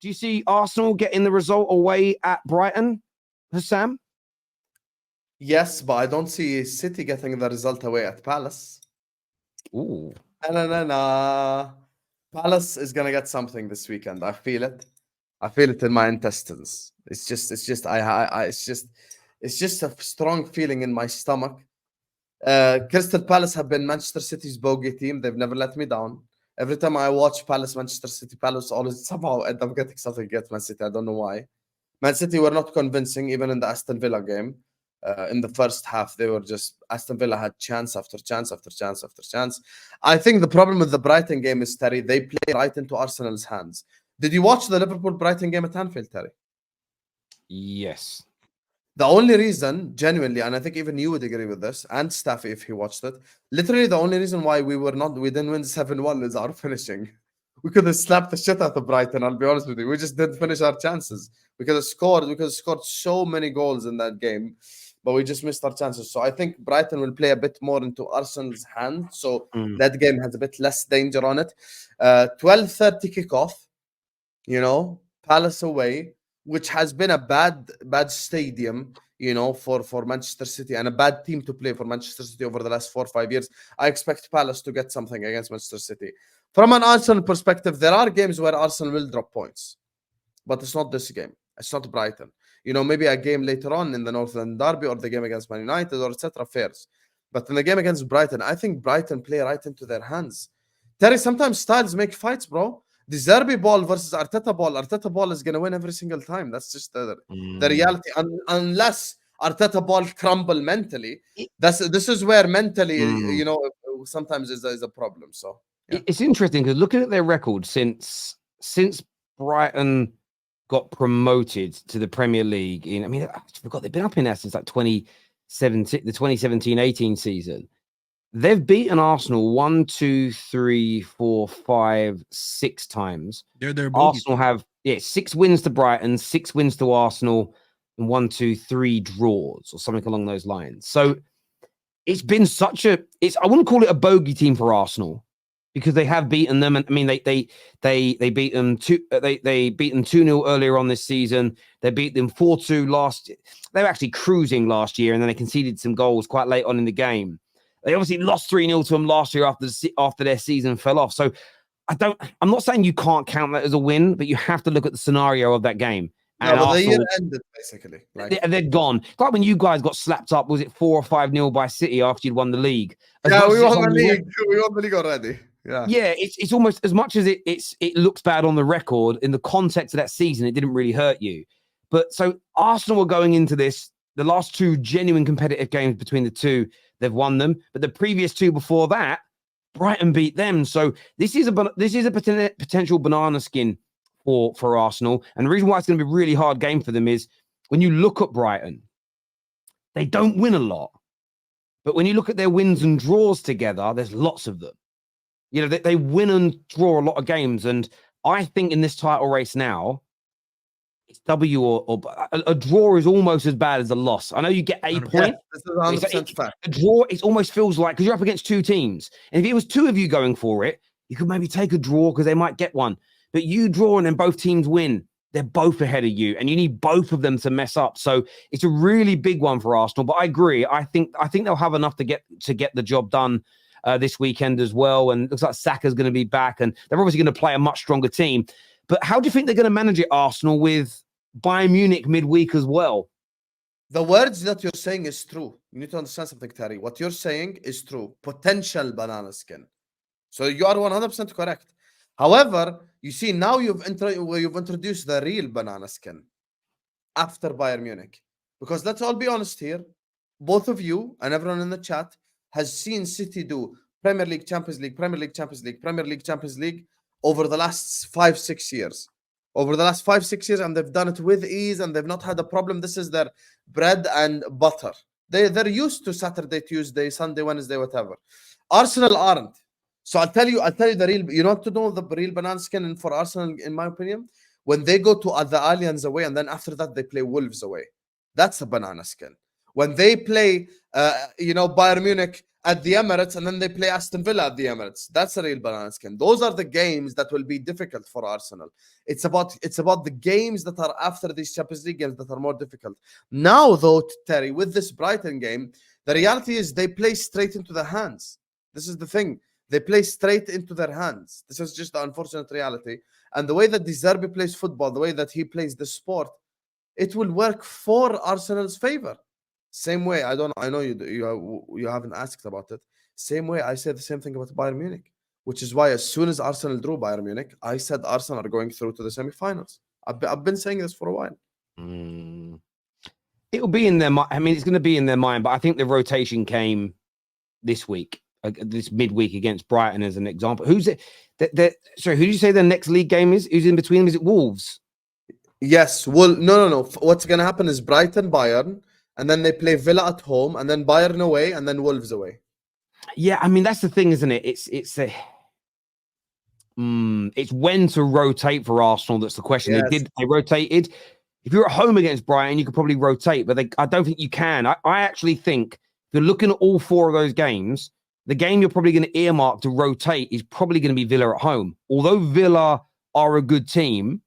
Do you see Arsenal getting the result away at Brighton, Sam? Yes, but I don't see City getting the result away at Palace. Ooh. No. Palace is gonna get something this weekend. I feel it. I feel it in my intestines. It's just a strong feeling in my stomach. Crystal Palace have been Manchester City's bogey team. They've never let me down. Every time I watch Manchester City, Palace always somehow end up getting something against Man City. I don't know why. Man City were not convincing, even in the Aston Villa game. In the first half, they were just Aston Villa had chance after chance after chance after chance. I think the problem with the Brighton game is, Terry, they play right into Arsenal's hands. Did you watch the Liverpool-Brighton game at Anfield, Terry? Yes. The only reason, genuinely, and I think even you would agree with this, and Staffy if he watched it, literally the only reason why we didn't win 7-1 is our finishing. We could have slapped the shit out of Brighton, I'll be honest with you. We just didn't finish our chances. We could have scored so many goals in that game, but we just missed our chances. So I think Brighton will play a bit more into Arsenal's hand. So that game has a bit less danger on it. 12:30 kickoff, Palace away, which has been a bad stadium, for Manchester City and a bad team to play for Manchester City over the last 4 or 5 years. I expect Palace to get something against Manchester City. From an Arsenal perspective, there are games where Arsenal will drop points, but it's not this game. It's not Brighton. Maybe a game later on in the Northern Derby or the game against Man United or etc. fairs. But in the game against Brighton, I think Brighton play right into their hands. Terry, sometimes styles make fights, bro. The Zerbi ball versus Arteta ball is going to win every single time. That's just the reality. Unless Arteta ball crumble mentally. This is where mentally, sometimes is a problem. So yeah. It's interesting because looking at their record since Brighton got promoted to the Premier League I forgot they've been up in there since like 2017, the 2017-18 season. They've beaten Arsenal 1, 2, 3, 4, 5, 6 times. Arsenal have 6 wins to Brighton, 6 wins to Arsenal, and 1, 2, 3 draws or something along those lines. So it's been I wouldn't call it a bogey team for Arsenal because they have beaten them. And I mean, they beat them they beat them 2-0 earlier on this season. They beat them 4-2 last. They were actually cruising last year, and then they conceded some goals quite late on in the game. They obviously lost 3-0 to them last year after their season fell off. So I'm not saying you can't count that as a win, but you have to look at the scenario of that game. And but the year ended basically. They're gone. It's like when you guys got slapped up, was it 4 or 5-0 by City after you'd won the league? We won the league. We won the league already. Yeah. It's almost as much as it looks bad on the record. In the context of that season, it didn't really hurt you. But so Arsenal were going into this. The last 2 genuine competitive games between the two, they've won them. But the previous 2 before that, Brighton beat them. So this is a potential banana skin for Arsenal. And the reason why it's going to be a really hard game for them is when you look at Brighton, they don't win a lot. But when you look at their wins and draws together, there's lots of them. They win and draw a lot of games. And I think in this title race now, it's W or a draw is almost as bad as a loss. I know you get a point. This is 100% fact. A draw, it almost feels like, because you're up against 2 teams. And if it was 2 of you going for it, you could maybe take a draw because they might get one. But you draw and then both teams win. They're both ahead of you, and you need both of them to mess up. So it's a really big one for Arsenal. But I agree. I think they'll have enough to get the job done this weekend as well. And it looks like Saka's going to be back, and they're obviously going to play a much stronger team. But how do you think they're going to manage it, Arsenal, with Bayern Munich midweek as well? The words that you're saying is true. You need to understand something, Terry. What you're saying is true. Potential banana skin. So you are 100% correct. However, you see now you've introduced the real banana skin after Bayern Munich. Because let's all be honest here. Both of you and everyone in the chat has seen City do Premier League, Champions League, Premier League, Champions League, Premier League, Champions League over the last 5-6 years. Over the last 5-6 years, and they've done it with ease, and they've not had a problem. This is their bread and butter. They're used to Saturday, Tuesday, Sunday, Wednesday, whatever. Arsenal aren't. So I'll tell you the real. You want to know the real banana skin for Arsenal, in my opinion, when they go to the Allianz away, and then after that they play Wolves away. That's a banana skin. When they play, Bayern Munich at the Emirates, and then they play Aston Villa at the Emirates. That's a real banana skin. Those are the games that will be difficult for Arsenal. It's about the games that are after these Champions League games that are more difficult. Now, though, Terry, with this Brighton game, the reality is they play straight into their hands. This is the thing. They play straight into their hands. This is just the unfortunate reality. And the way that De Zerbi plays football, the way that he plays the sport, it will work for Arsenal's favor. Same way, I know you haven't asked about it. Same way, I said the same thing about Bayern Munich, which is why as soon as Arsenal drew Bayern Munich, I said Arsenal are going through to the semifinals. I've been saying this for a while. It'll be in their mind. I mean, it's going to be in their mind, but I think the rotation came this week, this midweek against Brighton as an example. Who's it? Sorry, who did you say the next league game is? Who's in between them? Is it Wolves? Yes. Well, no. What's going to happen is Brighton, Bayern, and then they play Villa at home, and then Bayern away, and then Wolves away. Yeah, I mean that's the thing, isn't it? It's when to rotate for Arsenal. That's the question. Yes. They rotated. If you're at home against Brighton, you could probably rotate, but I don't think you can. I actually think if you're looking at all four of those games, the game you're probably going to earmark to rotate is probably going to be Villa at home. Although Villa are a good team,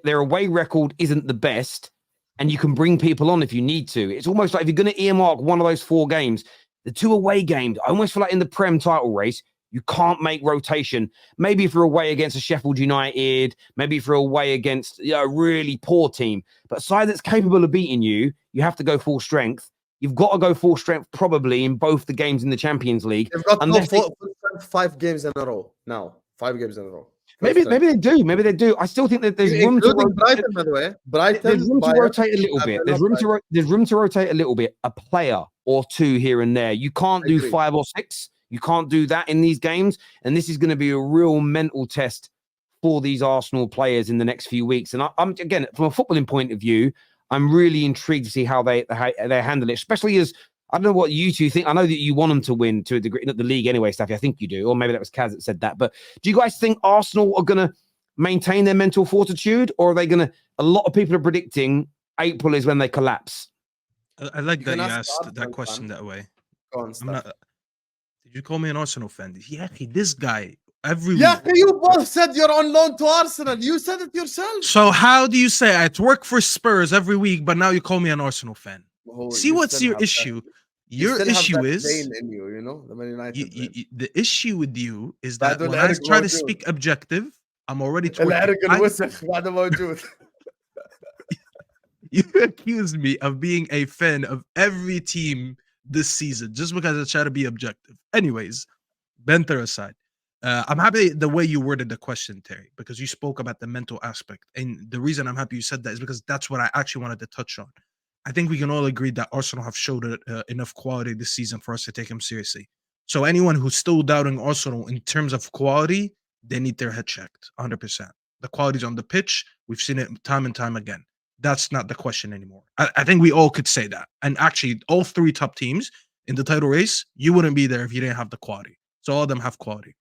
their away record isn't the best, and you can bring people on if you need to. It's almost like if you're going to earmark one of those four games, the two away games, I almost feel like in the Prem title race, you can't make rotation. Maybe if you're away against a Sheffield United, maybe if you're away against a really poor team, but a side that's capable of beating you, you have to go full strength. You've got to go full strength probably in both the games in the Champions League. They've got 5 games in a row now. 5 games in a row. Maybe they do. Maybe they do. I still think that there's room to rotate. Brighton, by the way. There's room to rotate a little bit. There's room to rotate a little bit. A player or two here and there. You can't do 5 or 6. You can't do that in these games. And this is going to be a real mental test for these Arsenal players in the next few weeks. And I'm again, from a footballing point of view, I'm really intrigued to see how they handle it, especially as I don't know what you two think. I know that you want them to win to a degree, not the league anyway, Staffy. I think you do. Or maybe that was Kaz that said that. But do you guys think Arsenal are going to maintain their mental fortitude, or are they going to? A lot of people are predicting April is when they collapse. I like that you asked that question that way. Go on, did you call me an Arsenal fan? Yeah, this guy every week. week. You both said you're on loan to Arsenal. You said it yourself. So how do you say I work for Spurs every week, but now you call me an Arsenal fan? See, what's your issue? Your issue is in you know, the Man United the issue with you is that when I try to speak objective, I'm already You accuse me of being a fan of every team this season just because I try to be objective. Anyways, banter aside, I'm happy the way you worded the question, Terry, because you spoke about the mental aspect. And the reason I'm happy you said that is because that's what I actually wanted to touch on. I think we can all agree that Arsenal have showed enough quality this season for us to take them seriously. So anyone who's still doubting Arsenal in terms of quality, they need their head checked, 100%. The quality's on the pitch. We've seen it time and time again. That's not the question anymore. I think we all could say that. And actually, all 3 top teams in the title race, you wouldn't be there if you didn't have the quality. So all of them have quality.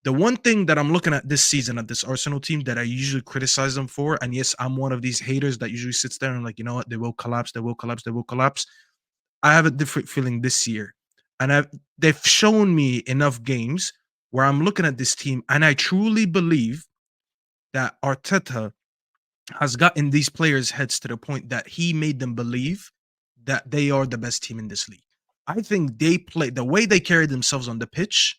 The one thing that I'm looking at this season at this Arsenal team that I usually criticize them for, and yes, I'm one of these haters that usually sits there and like, you know what, they will collapse, they will collapse, they will collapse. I have a different feeling this year. And they've shown me enough games where I'm looking at this team and I truly believe that Arteta has gotten these players' heads to the point that he made them believe that they are the best team in this league. I think they play the way they carry themselves on the pitch.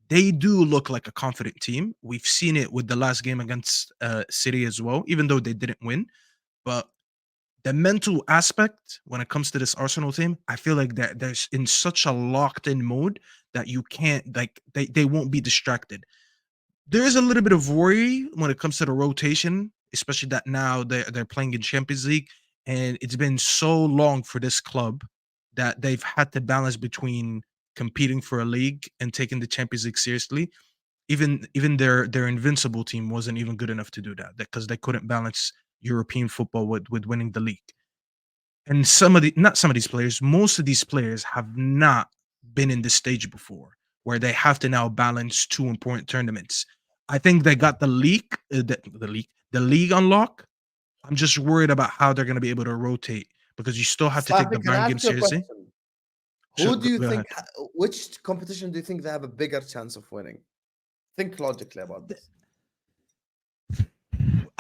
They do look like a confident team. We've seen it with the last game against City as well, even though they didn't win. But the mental aspect when it comes to this Arsenal team, I feel like they're in such a locked-in mode that you can't, like, they won't be distracted. There is a little bit of worry when it comes to the rotation, especially that now they're playing in Champions League, and it's been so long for this club that they've had to balance between competing for a league and taking the Champions League seriously. Even their invincible team wasn't even good enough to do that because they couldn't balance European football with winning the league. And most of these players have not been in this stage before where they have to now balance 2 important tournaments. I think they got the league on lock. I'm just worried about how they're going to be able to rotate because you still have to take the Bayern game seriously. Sure, Who do you go think? ahead. Which competition do you think they have a bigger chance of winning? Think logically about this.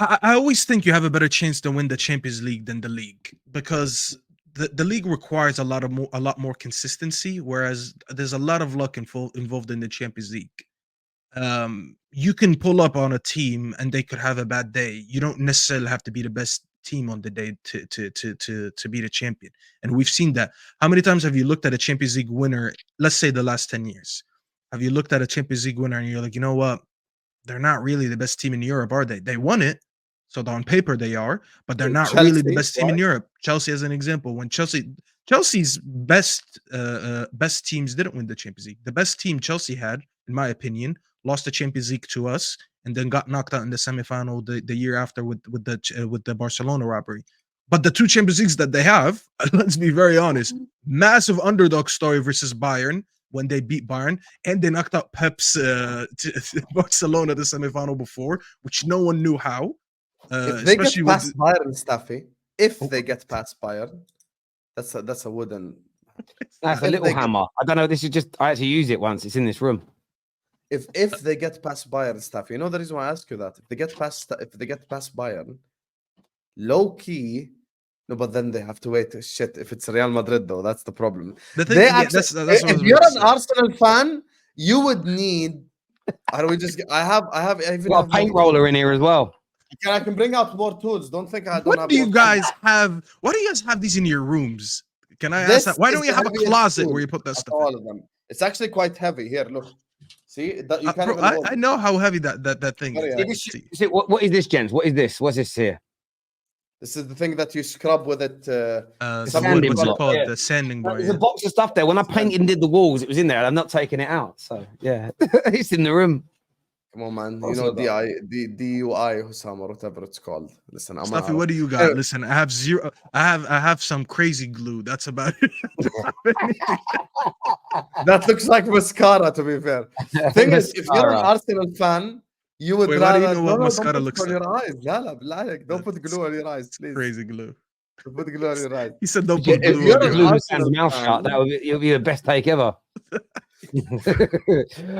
I always think you have a better chance to win the Champions League than the league because the league requires a lot more consistency, whereas there's a lot of luck involved in the Champions League. You can pull up on a team and they could have a bad day. You don't necessarily have to be the best team on the day to be the champion. And we've seen that. How many times have you looked at a Champions League winner? Let's say the last 10 years. Have you looked at a Champions League winner and you're like, you know what? They're not really the best team in Europe, are they? They won it. So on paper they are, but they're not really the Chelsea, best team in right? Europe. Chelsea as an example, when Chelsea's best teams didn't win the Champions League. The best team Chelsea had, in my opinion, lost the Champions League to us and then got knocked out in the semifinal the year after with the Barcelona robbery. But the two Champions Leagues that they have, let's be very honest, massive underdog story versus Bayern when they beat Bayern, and they knocked out Pep's Barcelona the semifinal before, which no one knew how. If they get Especially past with Bayern, Staffy, if they get past Bayern, that's a wooden. That's a If little they get- hammer. I don't know. This is just I actually used it once. It's in this room. If they get past Bayern, Staffy, you know the reason why I ask you that. If they get past Bayern, low key. No, but then they have to wait. Shit, if it's Real Madrid though, that's the problem. the thing, They yeah, actually, that's what I was if about you're to an say. Arsenal fan, you would need. How do we just? I even Got a have paint more roller in here as well. I can bring out more tools. Don't think I don't What have do you more guys have? Why do you guys have these in your rooms? Can I ask This that? Why is don't you the have a heaviest closet tool where you put that of stuff all in? of them. It's actually quite heavy. Here, look. See, that you can't Bro, even hold I it. know how heavy that thing Very is. heavy. See. What is this, gents? What is this? What's this here? This is the thing that you scrub with it. sanding What's it block, called? yeah. The sanding bar. There's a Yeah. box of stuff there. When I painted and did the walls, it was in there. I'm not taking it out. So yeah, it's in the room. Come on, man. You What's know it about? DUI, Hussam, or whatever it's called. Listen, I'm Stuffy, out. what do you got? Listen, I have zero. I have some crazy glue. That's about it. That looks like mascara, to be fair. Thing is, if you're an Mascara. Arsenal fan, you would Wait, why do you rather know what don't mascara put looks it on like? your eyes. لا لا بالله don't put glue on your eyes, please. Crazy glue. Don't put glue on your eyes. He said, "Don't Yeah, put If glue you're on an your glue eyes." Arsenal Sam's mouth fan- shut. It'll be the best take ever.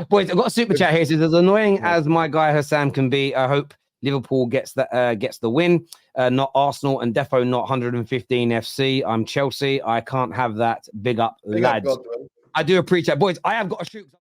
Boys, I've got a super chat here. It says, as annoying as my guy Hassam can be, I hope Liverpool gets the win. Not Arsenal and defo not 115 FC. I'm Chelsea. I can't have that. Big up, Big up, lads. Godwin. I do appreciate, boys. I have got to shoot.